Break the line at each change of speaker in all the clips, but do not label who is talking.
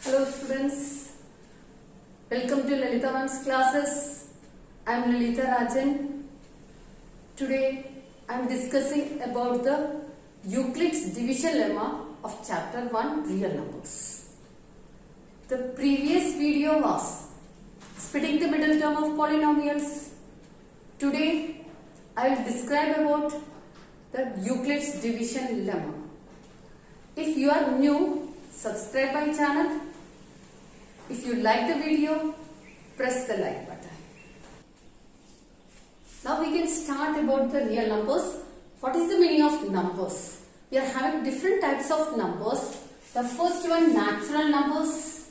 Hello students, welcome to Lalita Ma'am's classes. I am Lalita Rajan. Today I am discussing about the Euclid's division lemma of chapter 1 real numbers. The previous video was splitting the middle term of polynomials. Today I will describe about the Euclid's division lemma. If you are new, subscribe my channel. If you like the video, press the like button. Now we can start about the real numbers. What is the meaning of numbers? We are having different types of numbers. The first one, natural numbers.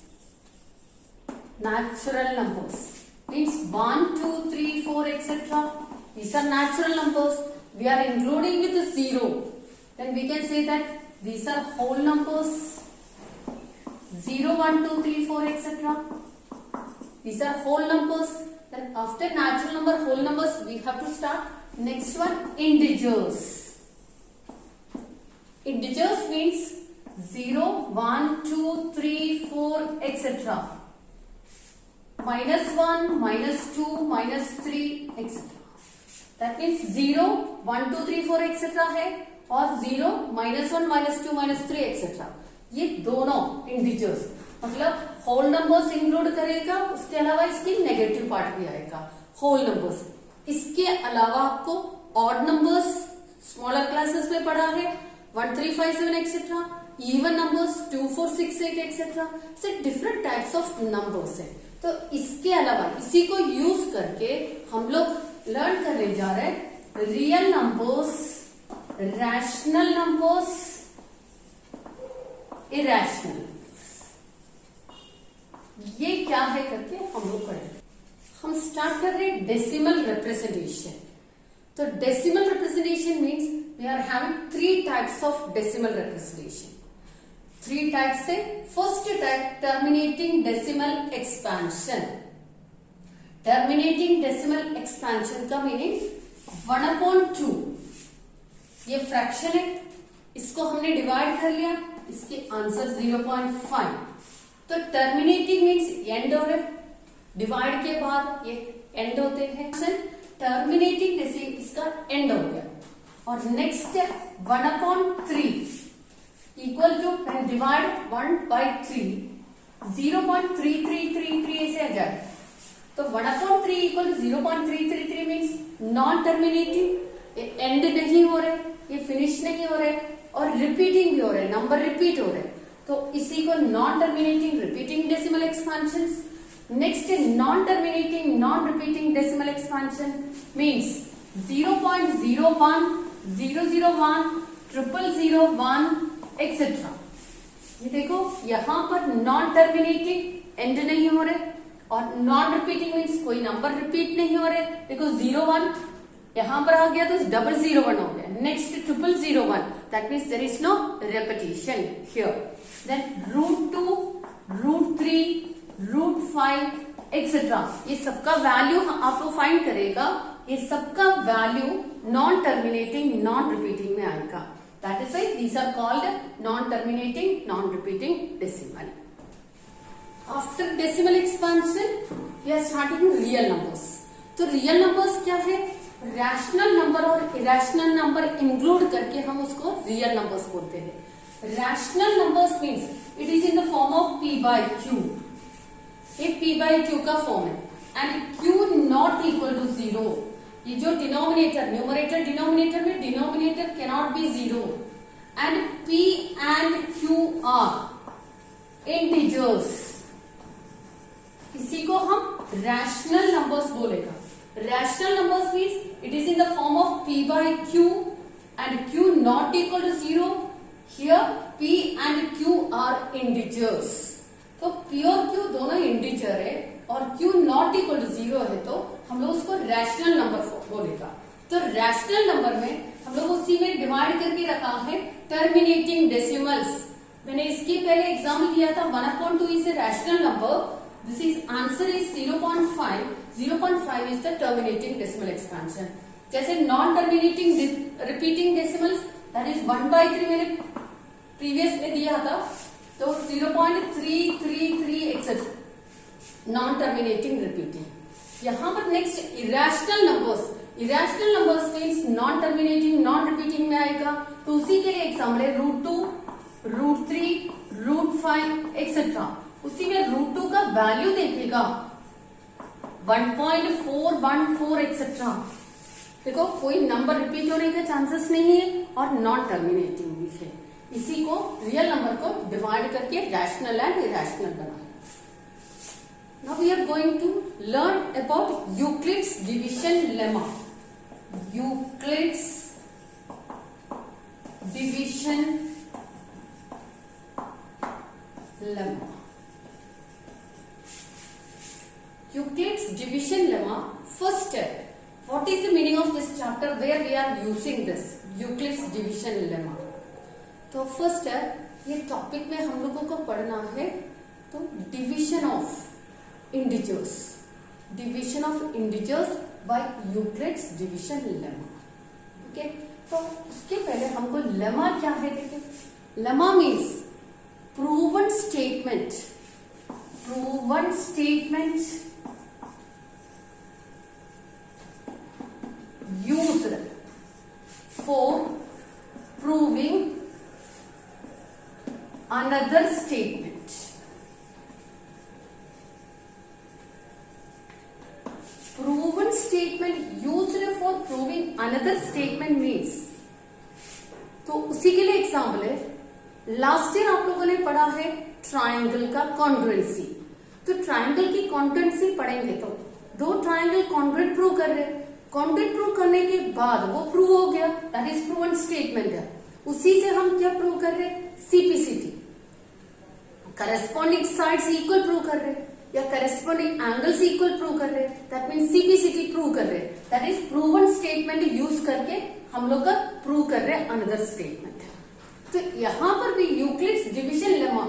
Natural numbers means 1, 2, 3, 4, etc. These are natural numbers. We are including with 0. Then we can say that these are whole numbers. 0, 1, 2, 3, 4, etc. These are whole numbers. Then after natural number, whole numbers, we have to start. Next one, integers. Integers means 0, 1, 2, 3, 4, etc. Minus 1, minus 2, minus 3, etc. That means 0, 1, 2, 3, 4, etc. है और 0, minus 1, minus 2, minus 3, etc. ये दोनों integers मतलब whole numbers include करेगा, उसके अलावा इसकी negative part भी आएगा होल नंबर्स. इसके अलावा आपको ऑड नंबर्स स्मॉलर क्लासेस में पढ़ा है 1, 3, 5, 7 एक्सेट्रा. Even numbers 2, 4, 6, 8 etcetera. से डिफरेंट टाइप्स ऑफ नंबर्स है. तो इसके अलावा इसी को यूज करके हम लोग लर्न करने जा रहे हैं real numbers, rational numbers, irrational. ये क्या है करके हम लोग करेंगे. हम स्टार्ट कर रहे हैं डेसिमल रिप्रेजेंटेशन. तो decimal representation means we are having 3 types of decimal representation. 3 types है. First type terminating decimal expansion. Terminating decimal expansion का मीनिंग 1/2. ये फ्रैक्शन है, इसको हमने डिवाइड कर लिया, इसके आंसर 0.5. तो टर्मिनेटिंग मीन्स एंड हो रहे, डिवाइड के बाद ये एंड होते हैं. टर्मिनेटिंग जैसे इसका एंड हो गया. और नेक्स्ट 1/3 इक्वल टू डिवाइड 1/3 0.3333 ऐसे आ जाए. तो 1/3 equal to 0.333 means non terminating. ये एंड नहीं हो रहे, ये फिनिश नहीं हो रहे और रिपीटिंग भी हो रहे, नंबर रिपीट हो रहे. तो इसी को non terminating repeating decimal expansion. Next non terminating non repeating decimal expansion means 0.01 001 0001 etcetera. ये देखो यहाँ पर नॉन टर्मिनेटिंग एंड नहीं हो रहे और नॉन रिपीटिंग मीन्स कोई नंबर रिपीट नहीं हो रहे. देखो 01 यहां पर आ गया तो 001 हो गया. Next 0001 that means there is no repetition here. Then √2 √3 √5 etcetera. ये सबका वैल्यू आपको फाइंड करेगा. ये सबका value non terminating non repeating में आएगा. That is why these are called non terminating non repeating decimal. After decimal expansion we are starting real numbers. तो real numbers क्या है? रैशनल नंबर और इरेशनल नंबर इंक्लूड करके हम उसको real numbers बोलते हैं. Rational numbers means it is in the form of p/q. ये p/q का फॉर्म है and q not equal to 0. ये जो डिनोमिनेटर न्यूमरेटर डिनोमिनेटर में denominator can not be 0 and p and q are integers. इसी को हम रैशनल नंबर्स बोलेगा. Rational numbers means it is in the form of p/q and q not equal to 0. Here p and q are integers. तो p और q दोनों integer है और q not equal to 0 है तो हम लोग उसको रैशनल नंबर बोलेगा. तो रैशनल नंबर में हम लोग उसी में डिवाइड करके रखा है टर्मिनेटिंग डेसिमल्स. मैंने इसके पहले एग्जाम्पल लिया था 1/2 is a rational number. This is answer is 0.5. 0.5 is the terminating decimal expansion. जैसे non terminating repeating decimals that is 1/3 मैंने प्रीवियस में दिया था. तो 0.333 एक्सेट्रा, नॉन टर्मिनेटिंग रिपीटिंग। यहां पर next irrational numbers, irrational numbers means non terminating non repeating में आएगा। तो उसी के लिए एग्जाम्पल है √2, √3, √5 एक्सेट्रा। उसी में √2 का वैल्यू देखेगा 1.414 एक्सेट्रा। देखो कोई नंबर रिपीट होने के चांसेस नहीं है और नॉन टर्मिनेटिंग भी है। इसी को रियल नंबर को डिवाइड करके रैशनल एंड इरेशनल बनाया। Now we are going to learn about Euclid's division lemma. Euclid's division lemma. Euclid's division lemma. First step, what is the meaning of this chapter where we are using this Euclid's division lemma? तो first step, ये topic में हम लोगों को पढ़ना है तो division of integers, division of integers by Euclid's division lemma. Okay, तो उसके पहले हमको लेमा क्या है देखिए। Lemma means proven statement, proven statement used for proving another statement. Proven statement used for proving another statement means, तो उसी के लिए एग्जाम्पल है लास्ट ईयर आप लोगों ने पढ़ा है ट्रायंगल का कॉन्ग्रुएंसी। तो ट्रायंगल की कॉन्ग्रुएंसी पढ़ेंगे तो दो ट्रायंगल कॉन्ग्रुएंट प्रूव कर रहे हैं, कॉन्ग्रुएंट प्रूव करने के बाद वो प्रूव हो गया, दैट इज प्रूवन स्टेटमेंट है। उसी से हम क्या प्रूव कर रहे हैं, CPCT, corresponding sides equal prove कर रहे हैं या करस्पॉन्डिंग एंगल्स इक्वल प्रूव कर रहे हैं, दैट मीन सीपीसीटी प्रूव कर रहे हैं। That is proven statement use करके हम लोग का प्रूव कर रहे हैं अनदर स्टेटमेंट। तो यहां पर भी यूक्लिड्स डिवीजन लेमा,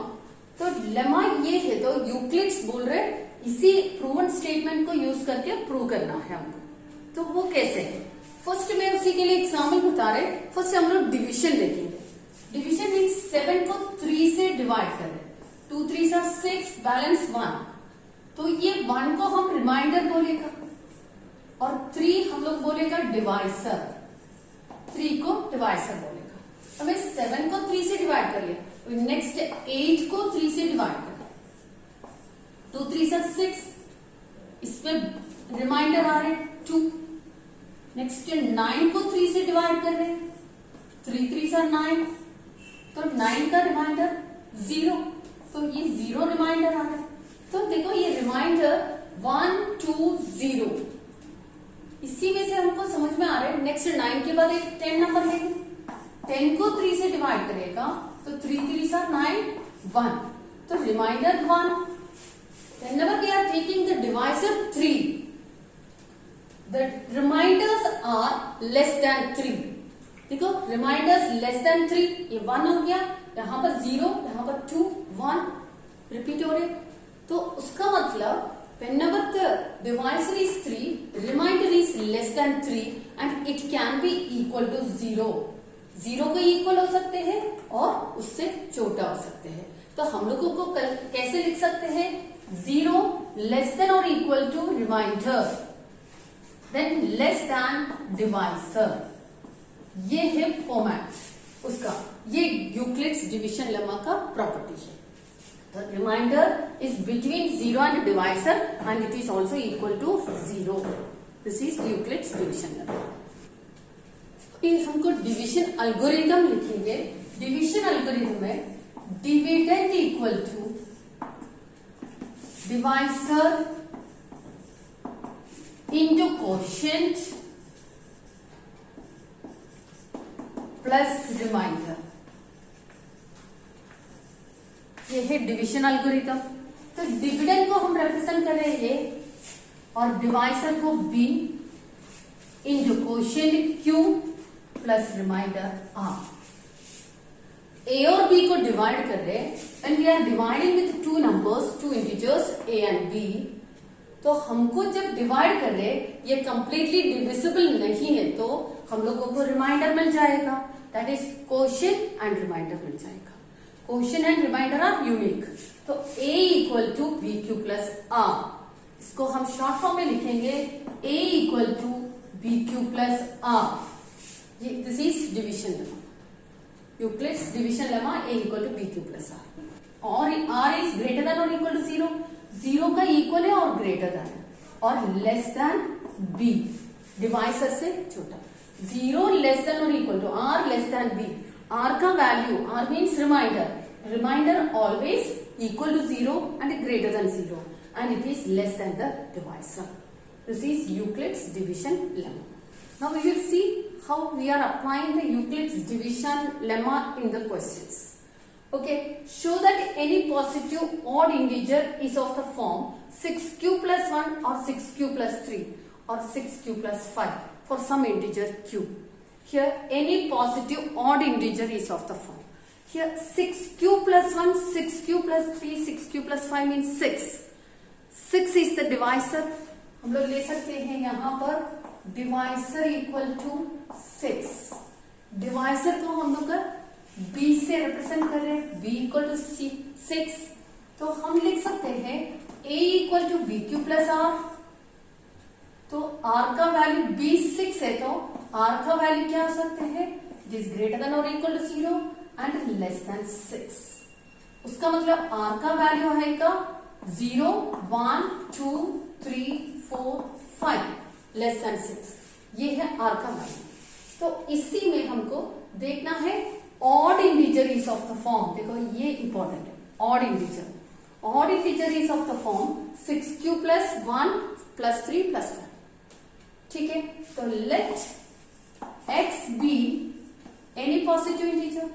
तो लेमा ये है तो यूक्लिड्स बोल रहे इसी प्रूवन स्टेटमेंट को यूज करके प्रूव करना है हमको। तो वो कैसे है, फर्स्ट में उसी के लिए एग्जाम्पल बता रहे। फर्स्ट हम लोग डिवीजन देखेंगे। डिवीजन मीन्स 7 को 3 से डिवाइड कर रहे, 2 3 are 6, बैलेंस 1। तो ये 1 को हम रिमाइंडर बोलेगा और 3 हम लोग बोलेगा डिवाइसर, 3 को डिवाइसर बोलेगा। हमें 7 को 3 से डिवाइड कर लिया, नेक्स्ट 8 को 3 से डिवाइड कर लिया, 2 3 are 6, इसमें रिमाइंडर आ रहे 2। नेक्स्ट 9 को 3 से डिवाइड कर रहे हैं, 3 3 are 9, तो 9 का रिमाइंडर 0, तो ये 0 रिमाइंडर आ रहा है। तो देखो ये रिमाइंडर 1 2 0, इसी में से हमको समझ में आ रहा है। नेक्स्ट 9 के बाद एक 10 नंबर लेंगे, 10 को 3 से डिवाइड करेगा तो 3 3 are 9 1, तो reminder 1। whenever we are taking the divisor 3, the reminders are less than 3। देखो रिमाइंडर्स लेस देन 3, ये 1 हो गया, यहाँ पर 0, यहाँ पर 2 1 रिपीट हो रहे। तो उसका मतलब whenever the divisor is 3, remainder is less than 3 and it can be equal to 0। 0 के इक्वल हो सकते हैं और उससे छोटा हो सकते हैं। तो हम लोगों को कैसे लिख सकते हैं, 0 लेस देन और equal to remainder, then less than divisor. ये है फॉर्मेट उसका, ये यूक्लिड्स डिवीजन लेमा का प्रॉपर्टी है। The remainder is between 0 and divisor and it is also equal to 0. This is Euclid's division lemma. फिर हमको division algorithm लिखेंगे। Division algorithm में dividend equal to divisor into quotient plus remainder. ये है division algorithm. तो dividend को हम represent कर रहे हैं ए और डिवाइसर को b into quotient q plus remainder r. A और बी को डिवाइड कर रहे हैं and we are dividing with two numbers, two integers a and b. तो हमको जब डिवाइड कर रहे ये कंप्लीटली डिविजिबल नहीं है तो हम लोगों को रिमाइंडर मिल जाएगा, that is quotient and remainder मिल जाएगा। Quotient and remainder are unique. तो a equal to b q plus r, इसको हम शॉर्ट फॉर्म में लिखेंगे a equal to b q plus r. This is division lemma, Euclid's division lemma a equal to b q plus r. और r is greater than और equal to 0, 0 का equal है और greater than है और less than b, divisor से छोटा। 0 less than और equal to r less than b, r का value, r means remainder, remainder always equal to 0 and greater than 0 and it is less than the divisor. This is Euclid's division lemma. Now we will see how we are applying the Euclid's division lemma in the questions. Okay, show that any positive odd integer is of the form 6q plus 1 or 6q plus 3 or 6q plus 5 for some integer q. Here any positive odd integer is of the form. Here 6q plus 1, 6q plus 3, 6q plus 5 means 6. 6 is the divisor. हम लोग ले सकते हैं यहाँ पर divisor equal to 6. Divisor तो हम लोग का b से represent कर रहे हैं, b equal to 6. तो हम लिख सकते हैं a equal to bq plus r. तो r का वैल्यू b 6 है तो r का वैल्यू क्या हो सकते हैं? It is greater than or equal to 0 and less than 6. उसका मतलब r का वैल्यू आएगा 0, 1, 2, 3, 4, 5 लेस देन 6। ये है r का वैल्यू। तो इसी में हमको देखना है odd integer is of the form. देखो ये इंपॉर्टेंट है, odd integer. Odd integer is of the form 6q plus 1 plus 3 plus 5। ठीक है, तो late x be any positive integer।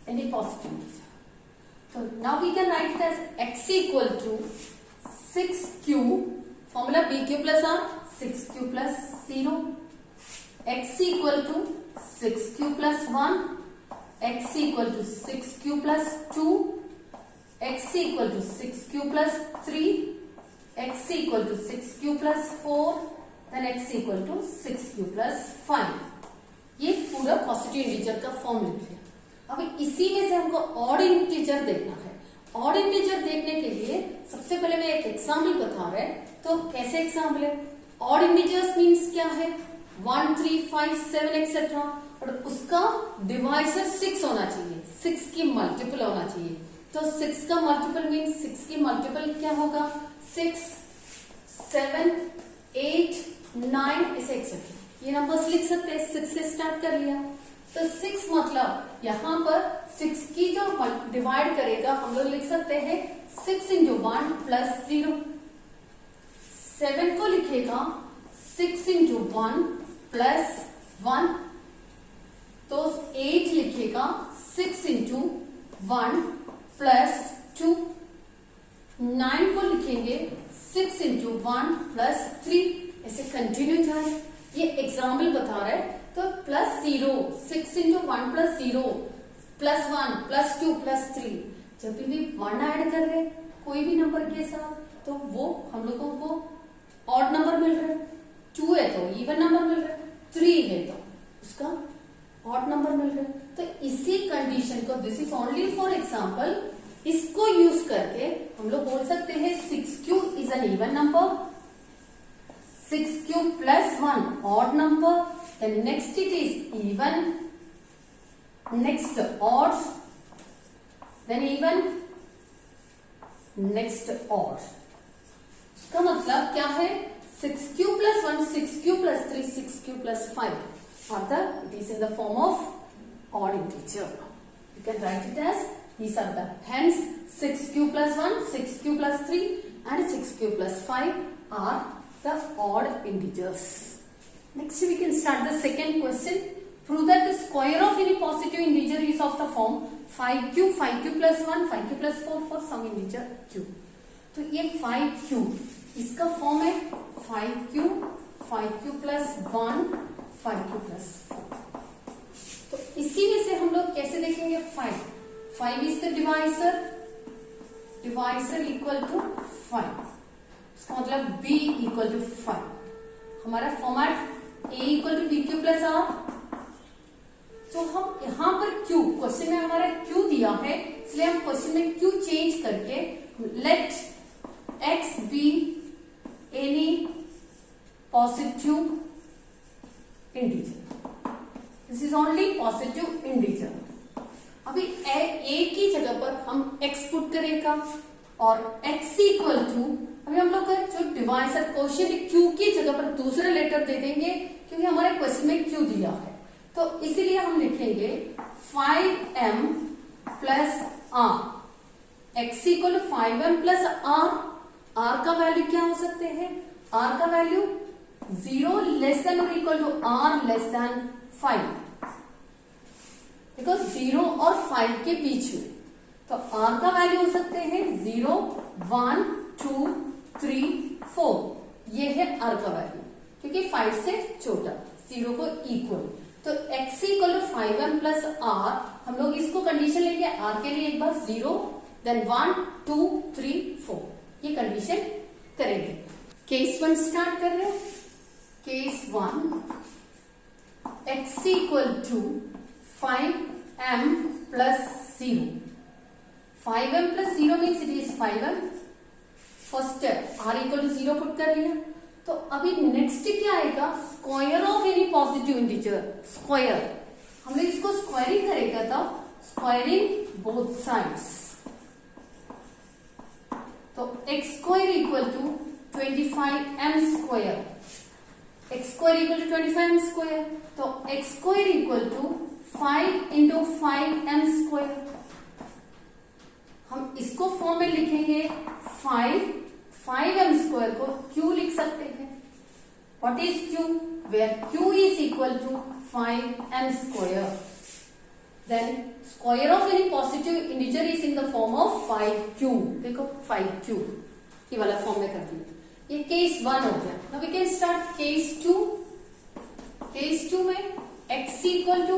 Any positive integer. So now we can write it as x equal to 6q, formula bq plus r, 6q plus 0, x equal to 6q plus 1, x equal to 6q plus 2, x equal to 6q plus 3, x equal to 6q plus 4, then x equal to 6q plus 5। ये पूरा positive integer का form लिख लिया। अब इसी में से हमको ऑड इंटीजर देखना है। ऑड इंटीजर देखने के लिए सबसे पहले मैं एक एग्जाम्पल बता रहा है। तो कैसे एग्जाम्पल है? ऑड इंटीजर्स मीन्स क्या है? 1, 3, 5, 7 एक्सेट्रा, और उसका डिवाइसर 6 होना चाहिए, 6 की मल्टीपल होना चाहिए। तो 6 का मल्टीपल मीन्स 6 की मल्टीपल क्या होगा? 6, 7, 8, 9 ऐसे एक्सेट्रा। ये नंबर्स लिख सकते हैं, 6 से स्टार्ट कर लिया। तो 6 मतलब यहाँ पर 6 की जो डिवाइड करेगा हम लोग लिख सकते हैं 6 into 1 plus 0। 7 को लिखेगा 6 into 1 plus 1। तो 8 लिखेगा 6 into 1 plus 2। 9 को लिखेंगे 6 into 1 plus 3। ऐसे कंटिन्यू जाए। ये एग्जाम्पल बता रहा है। तो plus 0, 6 into 1 plus 0 plus 1 plus 2 plus 3, जब भी 1 ऐड कर रहे कोई भी नंबर के साथ तो वो हम लोगों को ऑड नंबर मिल रहा है। 2 है तो इवन नंबर मिल रहा है, 3 है तो उसका ऑड नंबर मिल रहा है। तो इसी कंडीशन को, this is only for example, इसको यूज करके हम लोग बोल सकते हैं 6q is an even number, 6q plus 1 odd number, then next it is even, next odd, then even, next odd। इसका मतलब क्या है? 6q plus 1, 6q plus 3, 6q plus 5 are the, it is in the form of odd integer। You can write it as these are the, hence 6q plus 1, 6q plus 3 and 6q plus 5 are the odd integers। Next we can start the second question. Prove that the square of any positive integer is of the form 5q, 5q plus 1, 5q plus 4 for some integer q। तो ये 5q इसका form है 5q, 5q plus 1, 5q plus 4। तो इसी में से हम लोग कैसे देखेंगे? 5 is the divisor, divisor equal to 5। इसका मतलब b equal to 5। हमारा format a equal to pq plus r। तो हम यहां पर q, क्वेश्चन में हमारा q दिया है, इसलिए हम क्वेश्चन में q चेंज करके let x be any positive integer, this is only positive integer. अभी a की जगह पर हम x पुट करेगा और x इक्वल टू, अभी हम लोग का जो डिवाइजर क्वेश्चन q की जगह पर दूसरा लेटर दे देंगे क्योंकि हमारे क्वेश्चन में q दिया है, तो इसीलिए हम लिखेंगे 5m plus r, x equal to 5m plus r का वैल्यू क्या हो सकते हैं, r का वैल्यू 0 लेस देन और equal to r less than 5, because 0 और 5 के बीच में, तो r का वैल्यू हो सकते हैं 0, 1, 2, 3, 4, ये है r का वैल्यू क्योंकि 5 से छोटा, 0 को इक्वल। तो x equal to 5m plus r, हम लोग इसको कंडीशन लेंगे r के लिए एक बार 0, देन 1, 2, 3, 4, ये कंडीशन करेंगे। केस 1 स्टार्ट कर रहे हैं। Case 1, x equal to 5m plus 0. 5m plus 0 means it is 5m. First step r equal to 0 put कर लिया। तो अभी नेक्स्ट क्या आएगा, square of any positive integer, square, हम लोग इसको स्क्वायरिंग करेगा तो स्क्वायरिंग बोथ साइड्स, तो x square equal to 25m square, x square equal to 25m square, तो x square equal to 5 into 5m square. हम इसको फॉर्म में लिखेंगे 5m स्क्वायर को q लिख सकते हैं। What is q, where q is equal to 5m square, then square of any positive integer is in the form of 5q। देखो 5q ये वाला फॉर्म में कर दिया। ये केस 1 हो गया। Now we can start case 2। Case 2 में x equal to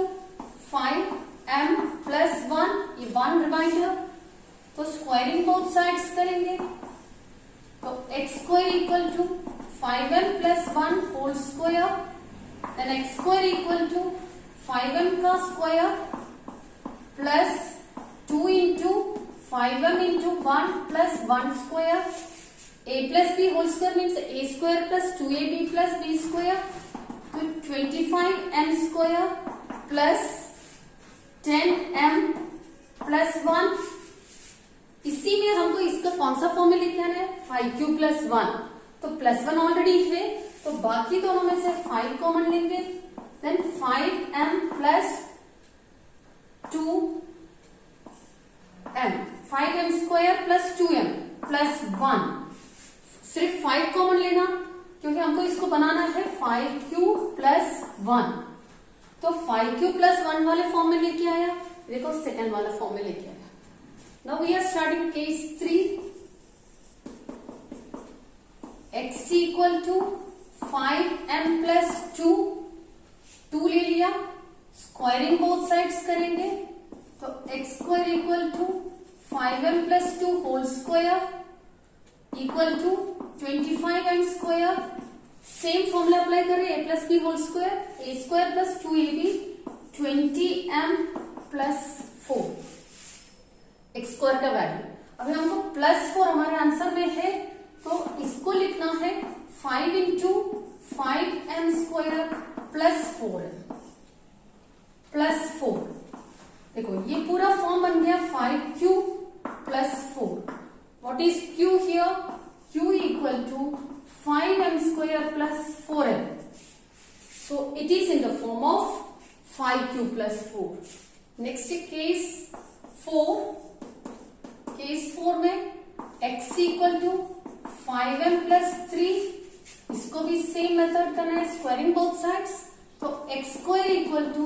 5m plus 1, ये 1 रिमाइंडर, तो स्क्वायरिंग बोथ साइड्स करेंगे, तो x square equal to 5m plus 1 whole square, then x square equal to 5m का square plus 2 into 5m into 1 plus 1 square, a plus b whole square means a square plus 2ab plus b square, तो 25m square plus 10m plus 1। इसी में हमको इसका कौन सा form में लिखना है, 5q प्लस 1, तो प्लस 1 ऑलरेडी है, तो बाकी दोनों में से 5 कॉमन लेंगे, then 5m plus 2m, 5m square plus 2m plus 1, सिर्फ 5 कॉमन लेना क्योंकि हमको इसको बनाना है 5q प्लस 1, तो 5q प्लस 1 वाले फॉर्म में लेके आया, देखो सेकंड वाला फॉर्म में लेके आया। Now we are starting case 3। x equal to 5m plus 2 ले लिया, स्क्वायरिंग बोथ साइड्स करेंगे, तो x square equal to 5m plus 2 whole square equal to 25m square. Same formula apply करें, a plus b whole square, a square plus 2ab 20m plus 4, x square का value. अभी हमको plus 4 हमारे answer में है, तो इसको लिखना है 5 into 5m square plus 4m plus 4। देखो ये पूरा फॉर्म बन गया 5q plus 4। What is q here, q equal to 5m square plus 4m, so it is in the form of 5q plus 4. Next case 4। Case 4 में x equal to 5m plus 3, इसको भी same method करना है, squaring both sides, तो x square equal to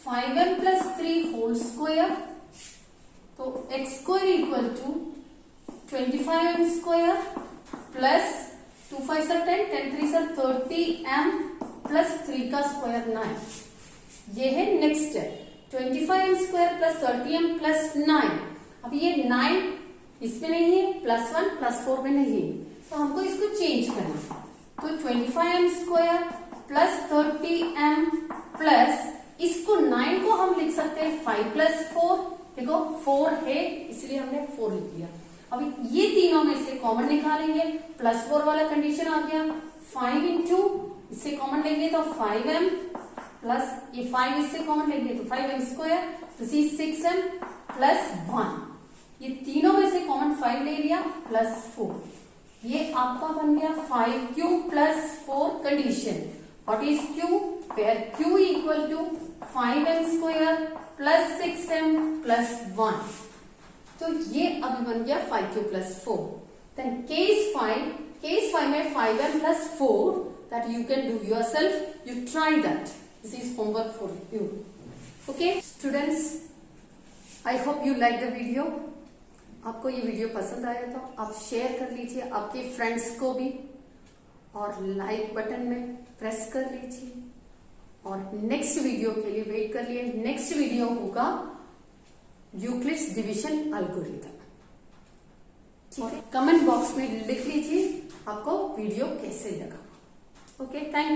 5m plus 3 whole square, तो x square equal to 25m square plus 2 5 10, 10 3 30m plus 3 का square 9। ये है next step, 25m square plus 30m plus 9। अब ये 9 इसमें नहीं है, प्लस 1 प्लस 4 में नहीं है, तो हमको इसको चेंज करना है, तो 25m square plus 30m plus इसको 9 को हम लिख सकते हैं 5 प्लस 4, देखो 4 है इसलिए हमने 4 लिख दिया। अभी ये तीनों में से कॉमन निकालेंगे, प्लस 4 वाला कंडीशन आ गया, 5 इंटू इससे कॉमन लेंगे तो 5m प्लस ये 5 इससे कॉमन लेंगे तो 5m square, this is 6m plus 1, ये तीनों में से कॉमन 5 ले लिया प्लस 4, ये आपका बन गया 5q plus 4 condition. What is q? Where q equal to 5m square plus 6m plus 1, तो ये अभी बन गया 5q प्लस 4। देन केस 5 में 5m plus 4 that you can do yourself, you try that, this is homework for you. Okay students, I hope you like the video. आपको ये video पसंद आया तो आप शेयर कर लीजिए आपके फ्रेंड्स को भी, और लाइक बटन में प्रेस कर लीजिए, और नेक्स्ट वीडियो के लिए वेट कर लिए। नेक्स्ट वीडियो होगा यूक्लिड्स डिवीजन एल्गोरिथम, ठीक है? कमेंट बॉक्स में लिख लीजिए आपको वीडियो कैसे लगा। Okay, thank you.